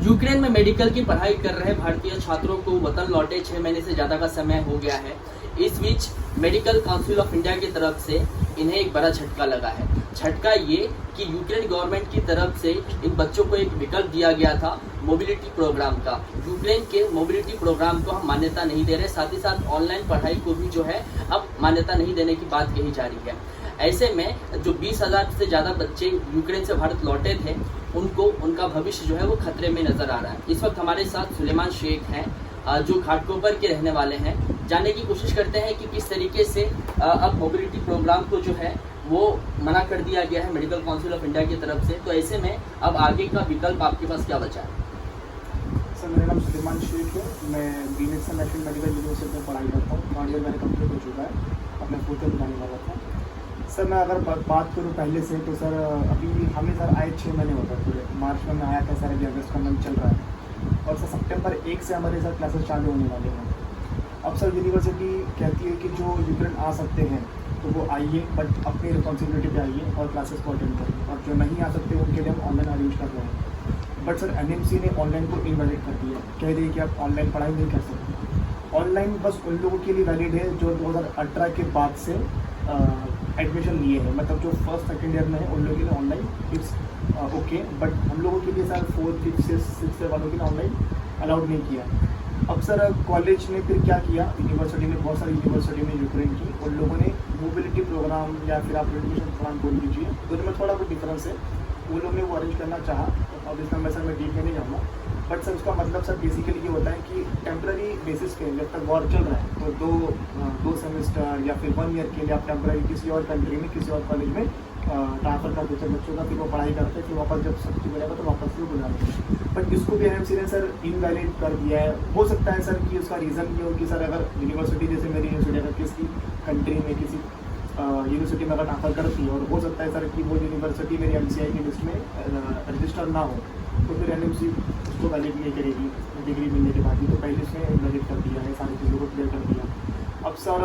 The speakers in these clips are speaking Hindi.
यूक्रेन में मेडिकल की पढ़ाई कर रहे भारतीय छात्रों को वतन लौटे 6 महीने से ज़्यादा का समय हो गया है। इस बीच मेडिकल काउंसिल ऑफ इंडिया की तरफ से इन्हें एक बड़ा झटका लगा है। झटका ये कि यूक्रेन गवर्नमेंट की तरफ से इन बच्चों को एक विकल्प दिया गया था मोबिलिटी प्रोग्राम का। यूक्रेन के मोबिलिटी प्रोग्राम को हम मान्यता नहीं दे रहे, साथ ही साथ ऑनलाइन पढ़ाई को भी जो है अब मान्यता नहीं देने की बात कही जा रही है। ऐसे में जो 20,000 से ज़्यादा बच्चे यूक्रेन से भारत लौटे थे, उनको उनका भविष्य जो है वो खतरे में नजर आ रहा है। इस वक्त हमारे साथ सुलेमान शेख हैं जो घाटकोपर के रहने वाले हैं। जानने की कोशिश करते हैं कि किस तरीके से अब मोबिलिटी प्रोग्राम को जो है वो मना कर दिया गया है मेडिकल काउंसिल ऑफ इंडिया की तरफ से। तो ऐसे में अब आगे का विकल्प आपके पास क्या बचा है? सर, मेरा नाम सुलेमान शेख है। मैं बीनेक्स नेशनल मेडिकल यूनिवर्सिटी में पढ़ाई करता हूँ। 3 ईयर मैंने कंप्लीट हो चुका है, अपने 4th ईयर जाने वाला था। सर, मैं अगर बात करूँ पहले से तो सर अभी हमें सर आए 6 महीने होता है। पूरे मार्च में आया था सर, अभी अगस्त का मंथ चल रहा है और सर सितंबर 1 से हमारे सर क्लासेस चालू होने वाले हैं। अब सर यूनिवर्सिटी कहती है कि जो यूक्रेन आ सकते हैं तो वो आइए, बट अपनी रिस्पॉन्सिबिलिटी पे आइए और क्लासेस को अटेंड करिए, और जो नहीं आ सकते उनके लिए हम ऑनलाइन अरेंज कर रहे हैं। बट सर एनएमसी ने ऑनलाइन को इनवैलिड कर दिया, कह रही है कि आप ऑनलाइन पढ़ाई नहीं कर सकते। ऑनलाइन बस उन लोगों के लिए वैलिड है जो 2018 के बाद से एडमिशन लिए हैं, मतलब जो 1st 2nd ईयर में है उन लोगों के लिए ऑनलाइन इट्स ओके। बट हम लोगों के लिए सर 4th 5th 6th वालों के लिए ऑनलाइन अलाउड नहीं किया। अब सर कॉलेज ने फिर क्या किया, यूनिवर्सिटी ने, बहुत सारी यूनिवर्सिटी ने यूक्रेन की, उन लोगों ने मोबिलिटी प्रोग्राम या फिर आप एजुकेशन प्रोग्राम बोल दीजिए, दोनों में थोड़ा कुछ डिफरेंस है। वो लोग ने वो अरेंज करना चाहा, अब इसमें मैं सर मैं डीप में नहीं जाऊँगा। बट सर उसका मतलब सर बेसिकली ये होता है कि टेम्प्रेरी बेसिस पे जब तक वॉर चल रहा है तो दो सेमेस्टर या फिर 1 ईयर के लिए आप टेम्प्रेरी किसी और कंट्री में, किसी और कॉलेज में ट्रांसफर कर देते बच्चों का, फिर वो पढ़ाई करते, फिर वापस जब सब चीज़ हो जाएगा तो वापस से बुला देते। बट इसको भी एनएमसी ने सर इनवैलिड कर दिया है। हो सकता है सर कि उसका रीज़न ये हो कि सर अगर यूनिवर्सिटी जैसे मेरी यूनिवर्सिटी अगर किसी कंट्री में किसी यूनिवर्सिटी में अगर ट्रांसफर करती है और हो सकता है सर कि वो यूनिवर्सिटी मेरी एमसीआई की लिस्ट में रजिस्टर ना हो, तो फिर एनएमसी उसको वैलिड नहीं करेगी डिग्री मिलने के बाद ही। तो पहले इसने वैलिड कर दिया है, सारी चीज़ों को क्लियर कर दिया। अब सर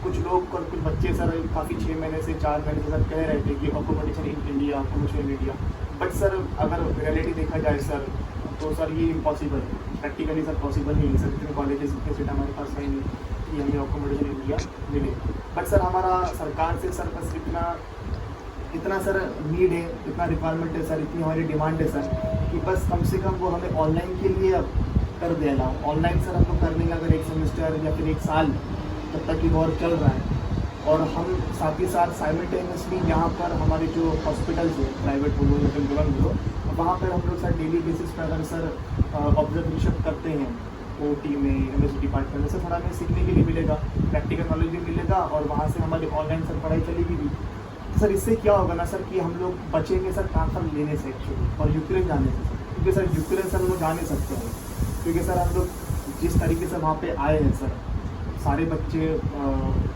कुछ लोग और कुछ बच्चे सर काफ़ी 6 महीने से 4 महीने से सर कह रहे थे कि accommodation in India, accommodation in India. But sir अगर रियलिटी देखा जाए सर तो सर ये इम्पॉसिबल है, प्रैक्टिकली सर पॉसिबल नहीं है सर। इतने कॉलेजेस इतने सीट हमारे पास है नहीं कि हमें अकोमोडेशन इन इंडिया मिले। बट सर हमारा सरकार से सर बस इतना सर नीड है, इतना रिक्वायरमेंट है सर, इतनी हमारी डिमांड है सर कि बस कम से कम वो हमें ऑनलाइन के लिए अब कर देना। ऑनलाइन सर हम लोग कर देंगे अगर 1 सेमेस्टर या फिर 1 साल, तब तक कि वॉर चल रहा है। और हम साथ ही साथ साइमल्टेनियसली यहाँ पर हमारे जो हॉस्पिटल्स हैं, प्राइवेट बोलो या फिर गवर्नमेंट बोलो, वहाँ पर हम लोग सर डेली बेसिस पर अगर सर ऑब्जर्वेशन करते हैं ओटी में, यूनिवर्सिटी डिपार्टमेंट में, सर थोड़ा हमें सीखने के लिए मिलेगा, प्रैक्टिकल नॉलेज भी मिलेगा और वहाँ से हमारी ऑनलाइन सर पढ़ाई चलेगी भी। तो सर इससे क्या होगा ना सर कि हम लोग बचेंगे सर ट्रांसफर लेने से एक्चुअली, और यूक्रेन जाने से सर, क्योंकि सर यूक्रेन सर हम लोग जा नहीं सकते हैं, क्योंकि सर हम लोग जिस तरीके से वहाँ पे आए हैं सर, सारे बच्चे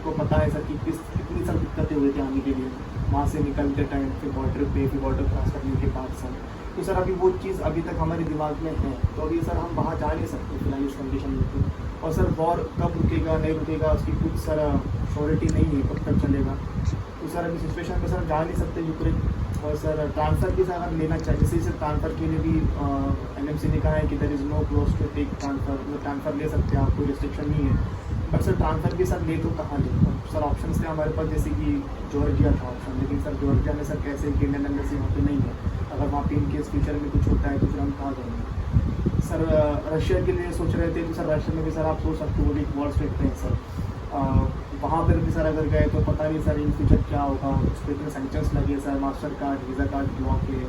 को पता है सर कि कितनी सर दिक्कतें हुई थी आने के लिए, वहाँ से निकलते टाइम, फिर बॉर्डर क्रॉस करने के बाद सर। तो सर अभी वो चीज़ अभी तक हमारे दिमाग में है, तो अभी सर हम बाहर जा नहीं सकते फिलहाल इस कंडीशन में। और सर वॉर कब रुकेगा नहीं रुकेगा उसकी कुछ सर श्योरिटी नहीं है, कब तक चलेगा। तो सर अभी सिचुएशन में सर जा नहीं सकते यूक्रेन। और सर ट्रांसफ़र भी सर अगर लेना चाहिए, जैसे सर ट्रांसफ़र के लिए भी एनएमसी ने कहा है कि there is no close to take transfer, मतलब ट्रांसफ़र ले सकते हैं आप, कोई रिस्ट्रिक्शन नहीं है। बट सर ट्रांसफ़र भी सर ले तो कहाँ ले, सर ऑप्शन थे हमारे पास, जैसे कि जॉर्जिया था ऑप्शन, लेकिन सर जॉर्जिया में सर कैसे कि इंडियन एम्बेसी वहाँ पे नहीं है। अगर वहाँ पे इनकेस फ्यूचर में कुछ होता है तो फिर हम कहाँ जाएंगे। सर रशिया के लिए सोच रहे थे तो सर रशिया में भी सर आप सोच सकते हो, वो भी एक वॉर स्टेट है सर। वहाँ पर भी सर अगर गए तो पता नहीं सर इन फ्यूचर क्या होगा, उस पर इतने सेंक्शंस लगे sir, master card visa card block है,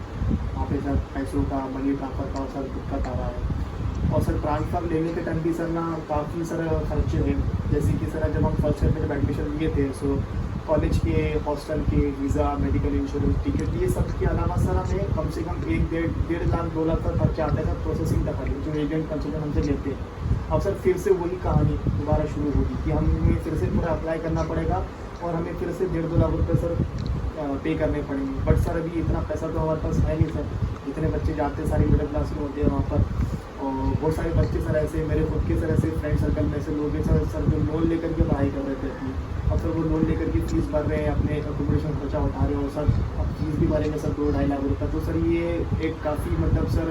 वहाँ पे सर पैसों का, मनी ट्रांसफ़र का सर दिक्कत आ रहा है। और सर ट्रांसफ़र लेने के टाइम भी सर ना काफ़ी सर खर्चे हैं, जैसे कि सर जब हम फर्स्ट ईयर में जब एडमिशन लिए थे सो कॉलेज के, हॉस्टल के, वीज़ा, मेडिकल इंश्योरेंस, टिकट, ये सब के अलावा सर हमें कम से कम 1-1.5 लाख 2 लाख का खर्चा आता है सर प्रोसेसिंग का खर्च, जो एजेंट कंसल्टेंट हमसे लेते हैं। अब सर फिर से वही कहानी दोबारा शुरू होगी कि हमें फिर से पूरा अप्लाई करना पड़ेगा और हमें फिर से 1.5-2 लाख रुपये सर पे करने पड़ेंगे। बट सर अभी इतना पैसा तो हमारे पास है नहीं सर, इतने बच्चे जाते हैं, सारी मिडिल क्लास में होते हैं वहाँ पर। और बहुत सारे बच्चे सर ऐसे, मेरे खुद के सर ऐसे फ्रेंड सर्कल में ऐसे लोग हैं सर जो लोन लेकर के पढ़ाई कर रहे थे अपनी, अब सर वो लोन लेकर के फीस भर रहे हैं, अपने अकोमोडेशन खर्चा उठा रहे हो सर, अब फीस भी भरेंगे सर 2-2.5 लाख रुपये। तो सर ये एक काफ़ी मतलब सर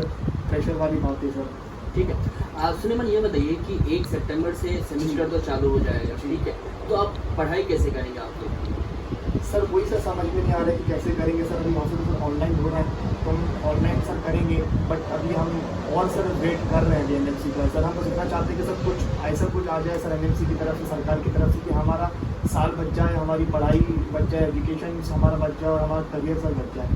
प्रेशर वाली बात है सर। ठीक है। सुलेमान, ये बताइए कि 1 सितंबर से सेमेस्टर तो चालू हो जाएगा, ठीक है, तो आप पढ़ाई कैसे करेंगे आप लोग? सर वही सर समझ में नहीं आ रहा है कि कैसे करेंगे सर। अभी वहाँ से तो सर ऑनलाइन हो रहा है, तो हम ऑनलाइन सर करेंगे, बट अभी हम और सर वेट कर रहे हैं एनएमसी का। सर हम बस इतना चाहते हैं कि सर कुछ ऐसा कुछ आ जाए सर एनएमसी की तरफ से, सरकार की तरफ से, कि हमारा साल बच जाए, हमारी पढ़ाई बच जाए, एजुकेशन हमारा बच जाए और हमारा करियर सर बच जाए।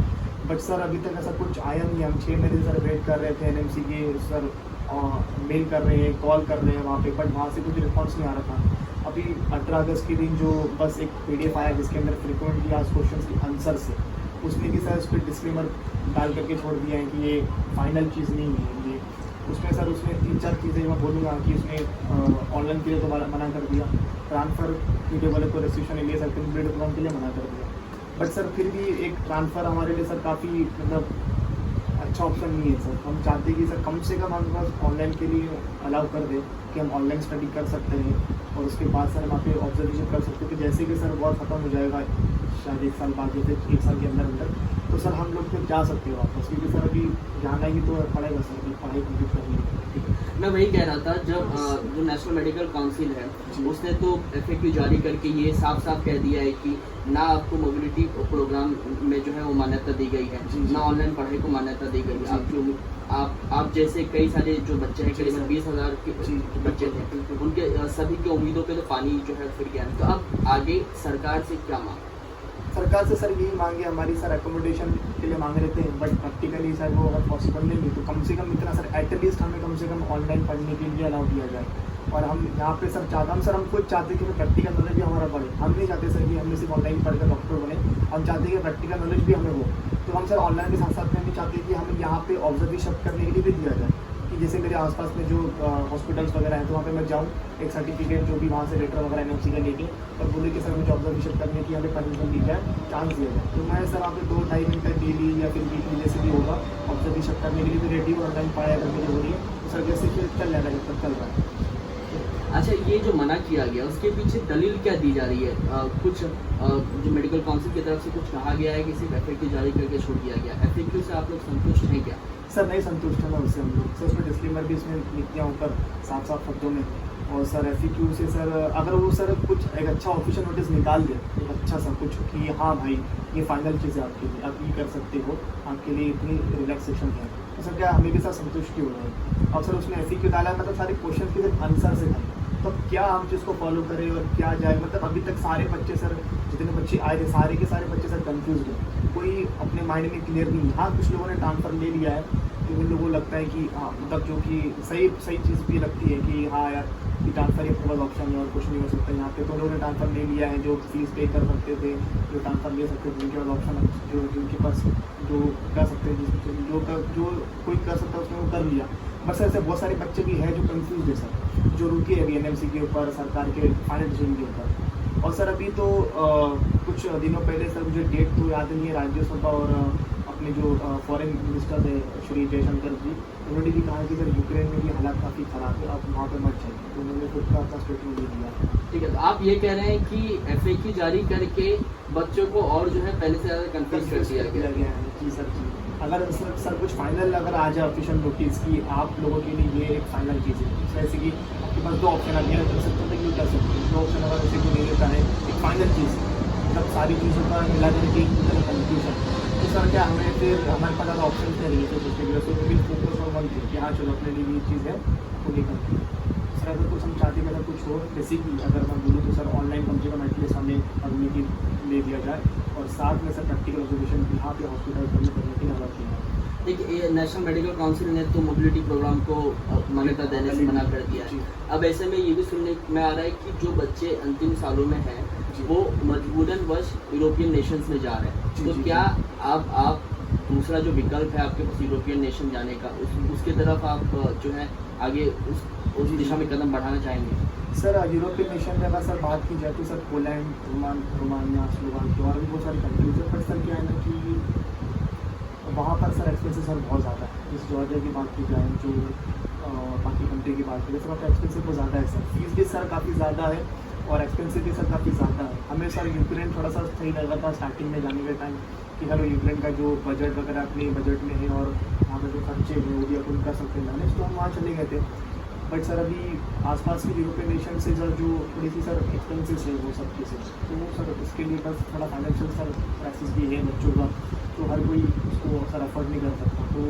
बट सर अभी तक ऐसा कुछ आया नहीं। हम 6 महीने से सर वेट कर रहे थे एनएमसी के, सर मेल कर रहे हैं, कॉल कर रहे हैं वहाँ पे, बट वहाँ से कुछ रिस्पॉन्स नहीं आ रहा था। अभी 18 अगस्त के दिन जो बस एक PDF आया जिसके अंदर फ्रिक्वेंटली आज क्वेश्चन के आंसर से, उसमें भी सर उस पर डिस्क्लेमर डाल करके छोड़ दिया है कि ये फाइनल चीज़ नहीं है ये। उसमें सर उसने 3-4 चीज़ें मैं बोलूँगा कि उसने ऑनलाइन के लिए तो मना कर दिया, ट्रांसफ़र वीडियो वाले को रेस्ट्रिक्शन के लिए सर कंप्लीट प्रोग्राम के लिए मना कर दिया। बट सर फिर भी एक ट्रांसफ़र हमारे लिए सर काफ़ी मतलब अच्छा ऑप्शन नहीं है सर। हम चाहते हैं कि सर कम से कम हमारे पास ऑनलाइन के लिए अलाउ कर दे कि हम ऑनलाइन स्टडी कर सकते हैं, और उसके बाद सर हम वहाँ पे ऑब्जर्वेशन कर सकते हैं कि जैसे कि सर वॉर ख़त्म हो जाएगा शायद 1 साल बाद, जैसे 1 साल के अंदर तो सर हम लोग फिर जा सकते हैं वापस, क्योंकि सर अभी जाना ही तो पड़ेगा सर, अभी पढ़ाई कंप्लीट करनी है। मैं वही कह रहा था, जब जो नेशनल मेडिकल काउंसिल है उसने तो FAQ जारी करके ये साफ साफ कह दिया है कि ना आपको मोबिलिटी प्रोग्राम में जो है वो मान्यता दी गई है, ना ऑनलाइन पढ़ाई को मान्यता दी गई है। आप जैसे कई सारे जो बच्चे हैं, करीबन 20,000 के बच्चे थे, उनके सभी की उम्मीदों पे तो पानी जो है फिर गया है। तो अब आगे सरकार से क्या मांग? सरकार से सर यही मांगे हमारी सर एकोमोडेशन के लिए मांग रहे थे, बट प्रैक्टिकली सर वो अगर पॉसिबल नहीं है तो कम से कम इतना सर एटलीस्ट हमें कम से कम ऑनलाइन पढ़ने के लिए अलाउ किया जाए। और हम यहाँ पे सर हम खुद चाहते हैं कि प्रैक्टिकल नॉलेज भी हमारा बढ़े। हम नहीं चाहते सर कि हमने सिर्फ ऑनलाइन पढ़कर डॉक्टर बने, हम चाहते हैं कि प्रैक्टिकल नॉलेज भी हमें हो। तो हम सर ऑनलाइन के साथ साथ में भी चाहते हैं कि हमें यहाँ पे ऑब्जर्वेशन करने के लिए भी दिया जाए, कि जैसे मेरे आसपास में जो हॉस्पिटल्स वगैरह हैं तो वहाँ पे मैं जाऊँ, एक सर्टिफिकेट जो भी वहाँ से लेटर वगैरह एनएमसी का लेके, और बोले कि सर मुझे ऑब्जर्वेशन करने की हमें परमिशन दी जाए, चांस दिया जाए। तो मैं सर वहाँ पे 2-2.5 घंटे डेली या फिर वीकली जैसे भी होगा ऑब्जर्वेशन करने के लिए भी रेडी हूँ। ऑनलाइन पढ़ाई अगर मेरी हो रही है तो सर जैसे फिर चल जाएगा जब तक चल रहा है। अच्छा, ये जो मना किया गया उसके पीछे दलील क्या दी जा रही है? कुछ जो मेडिकल काउंसिल की तरफ से कुछ कहा गया है कि सिर्फ FAQ जारी करके छोड़ दिया गया? FAQ से आप लोग संतुष्ट हैं क्या? सर नहीं संतुष्ट है ना उससे हम लोग। सर उसमें डिस्क्लेमर भी इसमें लिख दिया ऊपर साफ शब्दों में। और सर FAQ से सर अगर वो सर कुछ एक अच्छा ऑफिशियल नोटिस निकाल दे, एक अच्छा सा कुछ कि हाँ भाई ये फाइनल चीज़ है आपके लिए, आप ये कर सकते हो, आपके लिए इतनी रिलैक्सेशन है, तो सर क्या हमें भी सर संतुष्टि हो रहा है। अब सर उसने FAQ डाला है, मतलब सारे क्वेश्चन के सिर्फ आंसर से था, तो क्या हम चीज़ को फॉलो करें और क्या जाए। मतलब अभी तक सारे बच्चे सर जितने बच्चे आए थे सारे के सारे बच्चे सर कंफ्यूज हैं, कोई अपने माइंड में क्लियर नहीं। हाँ कुछ लोगों ने ट्रांसफर ले लिया है, तो उन लोगों को लगता है कि हाँ मतलब जो कि सही चीज़ भी लगती है कि हाँ यार कि ट्रांसफर एक बड़ा ऑप्शन है और कुछ नहीं हो सकता यहाँ पे। तो लोगों ने ट्रांसफर ले लिया है, जो फीस पे कर सकते थे, जो ट्रांसफर ले सकते थे, जिनके पास ऑप्शन जो जिनके पास जो कर सकते हैं, जो कोई कर सकता है उसने वो कर लिया। बस ऐसे बहुत सारे बच्चे भी हैं जो कंफ्यूज है सर, जो रुके अभी एनएमसी के ऊपर, सरकार के फाइनल डिसीजन के ऊपर। और सर अभी तो कुछ दिनों पहले सर मुझे डेट तो याद नहीं है, राज्यसभा और अपने जो फॉरेन मिनिस्टर थे श्री जयशंकर जी, उन्होंने भी कहा कि सर यूक्रेन में भी हालात काफ़ी ख़राब है, आप वहाँ पर मत जाइए। तो उन्होंने खुद का अपना स्टेटमेंट दे दिया। ठीक है, तो आप ये कह रहे हैं कि FAQ जारी करके बच्चों को और जो है पहले से ज़्यादा कंफ्यूज कर दिया गया है। जी सर जी, अगर सर कुछ फाइनल अगर आ जाए ऑफिशियल नोटिस की आप लोगों के लिए ये एक फाइनल चीज़ है, जैसे कि आपके पास 2 ऑप्शन आप ये कर सकते हैं कि कर सकते हैं। 2 ऑप्शन अगर जैसे कोई ले लेता है एक फाइनल चीज़, मतलब सारी चीज़ों का मिला करके कंफ्यूजन, तो सर क्या हमें फिर हमारे पास ज़्यादा ऑप्शन नहीं है, तो उसके लिए तो will focus on one thing कि हाँ चलो अपने लिए ये चीज़ है वो नहीं करते। सर अगर कुछ हम चाहते हैं अगर कुछ हो, जैसे कि अगर मैं बोलूँ तो सर ऑनलाइन कम से कम एटलीस्ट हमें अग्निटी ले दिया जाए, और साथ में सर प्रैक्टिकल ऑब्जर्वेशन यहाँ पे हॉस्पिटल करने की अलाउ किया है। देखिए, नेशनल मेडिकल काउंसिल ने तो मोबिलिटी प्रोग्राम को मान्यता देने से मना कर दिया है। अब ऐसे में ये भी सुनने में आ रहा है कि जो बच्चे अंतिम सालों में हैं वो मजबूरन वश यूरोपियन नेशंस में जा रहे हैं, तो क्या आप दूसरा जो विकल्प है आपके पास यूरोपियन नेशन जाने का, उसके तरफ आप जो है आगे उस दिशा में कदम बढ़ाना चाहेंगे? सर यूरोपियन नेशन में अगर सर बात की जाए तो सर पोलैंड, रोमानिया, स्लोवाकिया और भी बहुत सारी कंट्रीज है, बट सर क्या है ना कि वहाँ पर सर एक्सपेंसेस सर बहुत ज़्यादा है। जिस जॉर्जिया की बात की जाए, जो बाकी कंट्री की बात करें, सर वहाँ पर एक्सपेंसिव बहुत ज़्यादा है। सर फीस भी सर काफ़ी ज़्यादा है और एक्सपेंसिव भी सर काफ़ी ज़्यादा है। हमें सर यूक्रेन थोड़ा सा सही लगा था स्टार्टिंग में जाने के टाइम कि चलो यूक्रेन का जो बजट वगैरह अपने बजट में है और वहाँ पे जो खर्चे हैं वो भी अपन कर सकते हैं मैनेज, तो हम वहाँ चले गए थे। बट सर अभी आसपास की यूरोपियन नेशन से सर जो थोड़ी सी सर एक्सपेंसिव है वो सब चीज़ें, तो वो सर इसके लिए बस थोड़ा फाइनेंशियल सर क्राइसिस भी है बच्चों का, तो हर कोई उसको सर अफोर्ड नहीं कर सकता, तो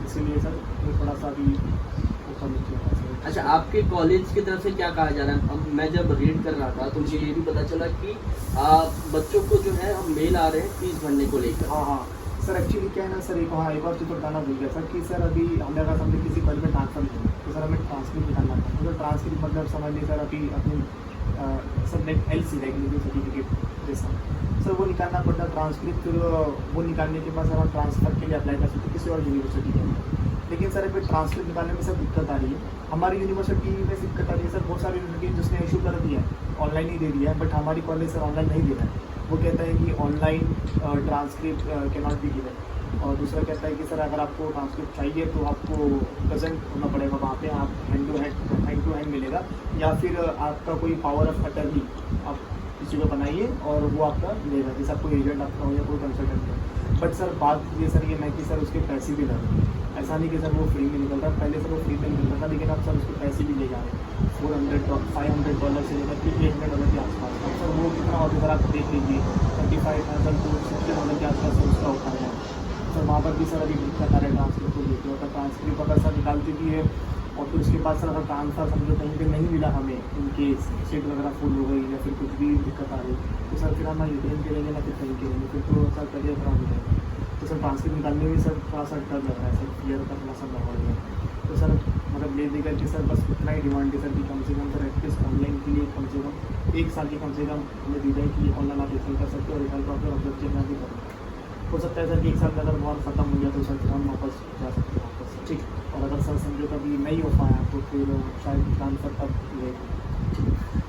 इसीलिए सर वो थोड़ा सा अभी ऊपर नीचे होता है सर। अच्छा, आपके कॉलेज की तरफ से क्या कहा जा रहा है? अब मैं जब रीड कर रहा था तो मुझे ये भी पता चला कि बच्चों को जो है हम मेल आ रहे हैं फीस भरने को लेकर। हाँ हाँ सर, एक्चुअली क्या है ना सर, एक और चीज़ तो बताना भूल गया सर कि सर अभी हमें अगर समझे किसी कॉलेज में ट्रांसफर नहीं है तो सर हमें ट्रांसक्रिप्ट निकालना था, तो ट्रांसक्रिप्ट मतलब समझ लीजिए सर अभी अपनी sir net LC regulatory certificate जैसा सर वो निकालना पड़ता है ट्रांसक्रिप्ट, फिर वो निकालने के बाद सर हम ट्रांसफ़र के लिए अप्लाई कर सकते किसी और यूनिवर्सिटी के। लेकिन सर अभी ट्रांसक्रिप्ट निकालने में सर दिक्कत आ रही है, हमारी यूनिवर्सिटी में दिक्कत आ रही है सर, बहुत सारी यूनिवर्सिटी जिसने इशू कर दिया है ऑनलाइन ही दे दिया है, बट हमारी कॉलेज सर ऑनलाइन नहीं दे रहा है। वो कहता है कि online transcript can not be given, और दूसरा कहता है कि सर अगर आपको ट्रांसक्रिप्ट चाहिए तो आपको प्रेजेंट होना पड़ेगा वहाँ पे, आप हैंड टू हैंड मिलेगा, या फिर आपका कोई पावर ऑफ अटर्नी आप किसी को बनाइए और वो आपका देगा, जैसे आपको एजेंट आपका हो या कोई कंसल्टेंट हो। बट सर बात ये सर ये नहीं कि सर उसके पैसे भी लगे, ऐसा नहीं कि सर वो फ्री में निकल रहा है, पहले सर वो फ्री में निकल रहा था, लेकिन अब सर उसके पैसे भी ले जा रहे हैं $400-500 से लेकर के $800 के आसपास। अब सर वो कितना होता है सर आप देख लीजिए, 35,000 to 60,000 के आसपास उसका होता है सर। वहाँ पर भी सर अभी दिक्कत आ रहा है ट्रांसक्रिप्ट को लेकर, अगर ट्रांसक्रिप्ट अगर सर निकालती भी है और फिर उसके बाद सर अगर ट्रांसफ़र समझो कहीं पे नहीं मिला हमें, इनके सीट वगैरह फुल हो गई या फिर कुछ भी दिक्कत आ रही, तो सर फिर हम ना यूक्रेन के लेंगे ना फिर कहीं के लेंगे, फिर तो सर करियर खराब हो जाएगा। तो सर ट्रांसक्रिप्ट निकालने में सर थोड़ा सा डर लग रहा है सर, क्लियर का थोड़ा सा माहौल है, तो सर मतलब ले देकर के सर बस इतना ही डिमांड है सर कि कम से कम सर एटलीस्ट ऑनलाइन के लिए कम से कम 1 साल की कम से कम हमें दी जाए कि ऑनलाइन आप एप्लाई कर सकते हो और 1 साल का फिर ऑब्जेक्टिव में भी करें। हो सकता है सर कि 1 साल में अगर वॉर खत्म हो गया तो सर फिर हम वापस जा सकते हैं वापस, ठीक। और अगर सर समझो कभी नहीं हो पाया तो फिर शायद ट्रांसफ़र तब लेगा।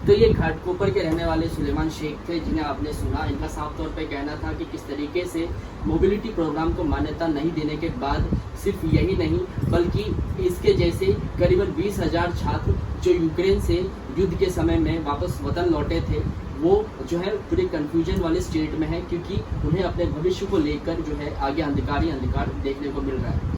तो ये घाटकोपर के रहने वाले सुलेमान शेख थे जिन्हें आपने सुना। इनका साफ तौर पे कहना था कि किस तरीके से मोबिलिटी प्रोग्राम को मान्यता नहीं देने के बाद सिर्फ यही नहीं बल्कि इसके जैसे करीबन 20,000 छात्र जो यूक्रेन से युद्ध के समय में वापस वतन लौटे थे वो जो है पूरे कन्फ्यूजन वाले स्टेट में है, क्योंकि उन्हें अपने भविष्य को लेकर जो है आगे अंधकार ही अंधकार देखने को मिल रहा है।